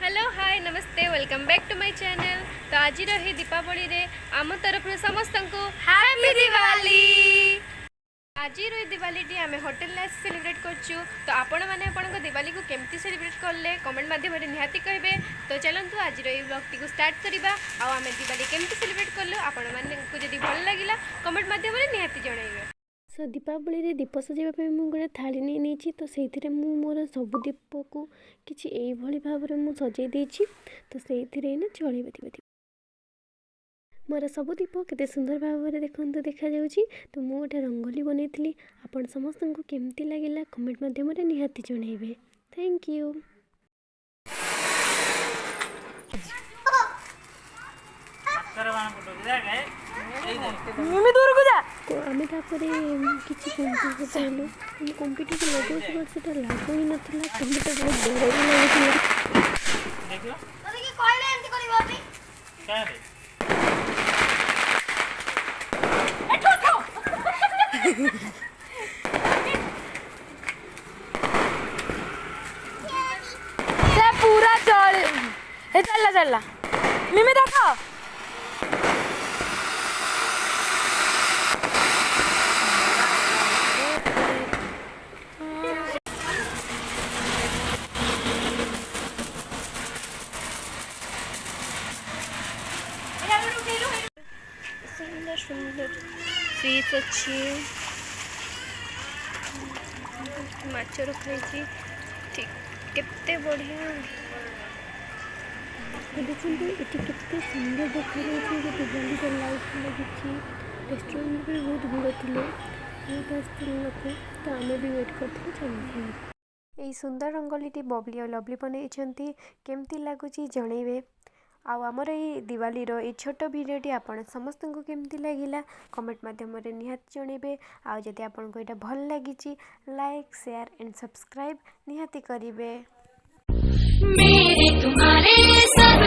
Hello hi नमस्ते welcome back to my channel. तो आज रही दीपावली रे आम तरफ समस्त को हैप्पी दिवाली। आज रही दिवाली टी आम होटेल में सेलिब्रेट करछु। तो आपण मैंने आपण दिवाली को केमती सेलिब्रेट करले कमेंट माध्यम निहाती कहबे। तो चलतु आज रही ब्लॉग टी स्टार्ट करवा। आम दिवाली केमती सेलिब्रेट कलु आपण मानकु जदि भल लागिला कमेंट माध्यम निहाती जणाइबे। सो दीपावली रे दीप सजाइबा गोटे थाली नहीं तो से मोर सब दीप को किसी यही भाव में सजाई देछि। तो से ना चल मोर सब दीप केते सुंदर भाव में देखो देखा जाउछि। तो मु गोटे रंगोली बनैथिली आपण समस्त को केमती लागिला कमेंट माध्यम निहाती जणाइबे। Thank you. तो आम किसी कंप्यूटर को लगे से लागू ही नाला कंप्यूटर बहुत डर भी पूरा चल चलला चलला मिमी देखो सुंदर सुंदर फिश अच्छी माछ रखाई ठीक केते बढ़िया देखते ये केते सुंदर देखा दिवाली का लाइट लगी। रेस्टोरेंट भी बहुत भीड़ थे बहुत आसते लोक। तो आम भी वेट करते चलते यही सुंदर रंगोली बबली और लवली बनई केमती लगुच जनइबे। आमर ये दिवाली ये छोट भिडियोटी आपण समस्त को केमती लगिला कमेंट माध्यम निहाती जनइबे। आदि आपको यहाँ भल लगी लाइक शेयर एंड सब्सक्राइब निहाती करिवे। मेरे तुम्हारे सब